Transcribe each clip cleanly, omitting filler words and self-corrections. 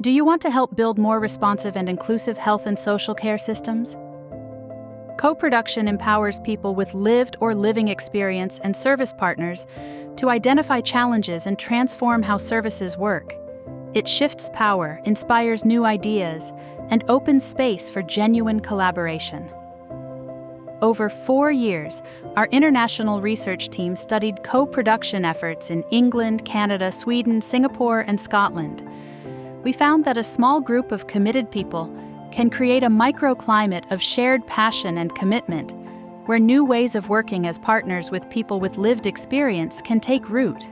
Do you want to help build more responsive and inclusive health and social care systems? Co-production empowers people with lived or living experience and service partners to identify challenges and transform how services work. It shifts power, inspires new ideas, and opens space for genuine collaboration. Over 4 years, our international research team studied co-production efforts in England, Canada, Sweden, Singapore, and Scotland. We found that a small group of committed people can create a microclimate of shared passion and commitment, where new ways of working as partners with people with lived experience can take root.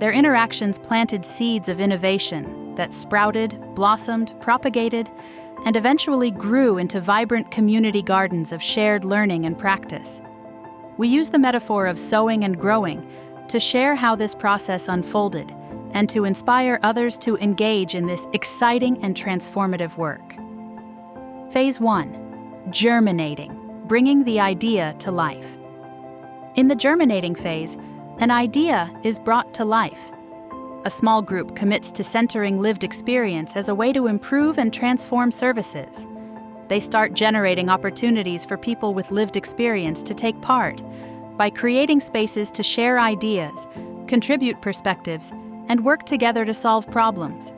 Their interactions planted seeds of innovation that sprouted, blossomed, propagated, and eventually grew into vibrant community gardens of shared learning and practice. We use the metaphor of sowing and growing to share how this process unfolded and to inspire others to engage in this exciting and transformative work. Phase 1. Germinating, bringing the idea to life. In the germinating phase, an idea is brought to life. A small group commits to centering lived experience as a way to improve and transform services. They start generating opportunities for people with lived experience to take part by creating spaces to share ideas, contribute perspectives, and work together to solve problems.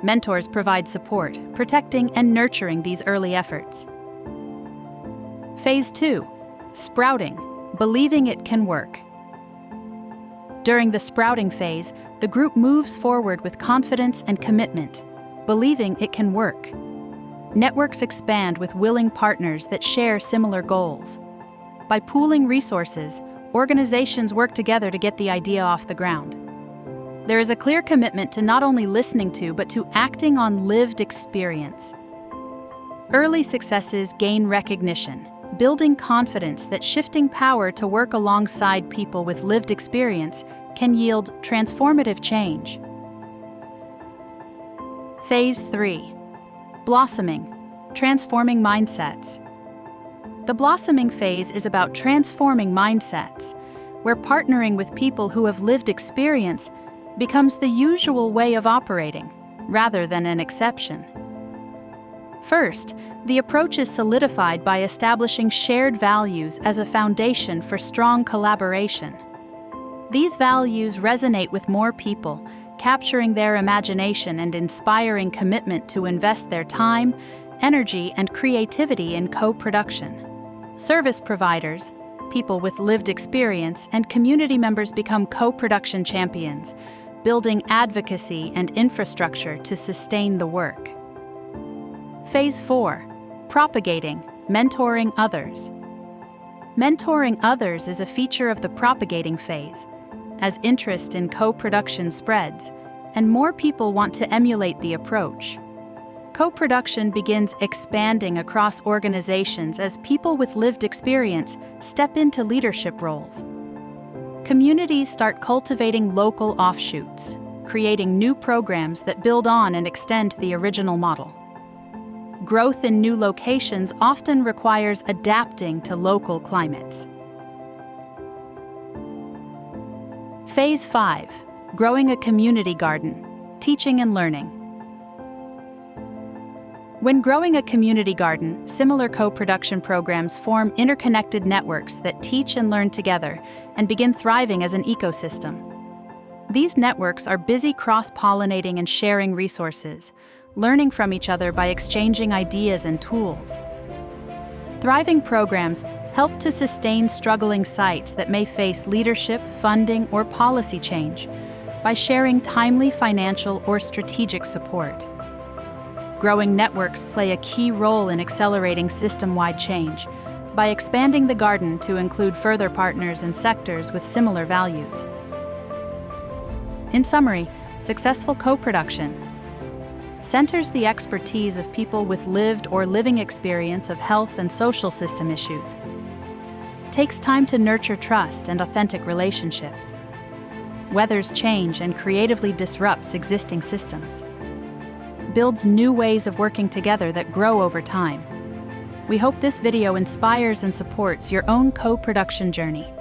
Mentors provide support, protecting and nurturing these early efforts. Phase 2. Sprouting, believing it can work. During the sprouting phase, the group moves forward with confidence and commitment, believing it can work. Networks expand with willing partners that share similar goals. By pooling resources, organizations work together to get the idea off the ground. There is a clear commitment to not only listening to, but to acting on lived experience. Early successes gain recognition, building confidence that shifting power to work alongside people with lived experience can yield transformative change. Phase 3. Blossoming, transforming mindsets. The blossoming phase is about transforming mindsets, where partnering with people who have lived experience becomes the usual way of operating, rather than an exception. First, the approach is solidified by establishing shared values as a foundation for strong collaboration. These values resonate with more people, capturing their imagination and inspiring commitment to invest their time, energy, and creativity in co-production. Service providers, people with lived experience, and community members become co-production champions, building advocacy and infrastructure to sustain the work. Phase 4. Propagating, mentoring others. Mentoring others is a feature of the propagating phase, as interest in co-production spreads, and more people want to emulate the approach. Co-production begins expanding across organizations as people with lived experience step into leadership roles. Communities start cultivating local offshoots, creating new programs that build on and extend the original model. Growth in new locations often requires adapting to local climates. Phase 5. Growing a community garden, teaching and learning. When growing a community garden, similar co-production programs form interconnected networks that teach and learn together and begin thriving as an ecosystem. These networks are busy cross-pollinating and sharing resources, learning from each other by exchanging ideas and tools. Thriving programs help to sustain struggling sites that may face leadership, funding, or policy change by sharing timely financial or strategic support. Growing networks play a key role in accelerating system-wide change by expanding the garden to include further partners and sectors with similar values. In summary, successful co-production centers the expertise of people with lived or living experience of health and social system issues, takes time to nurture trust and authentic relationships, weathers change and creatively disrupts existing systems, builds new ways of working together that grow over time. We hope this video inspires and supports your own co-production journey.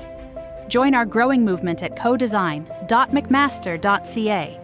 Join our growing movement at codesign.mcmaster.ca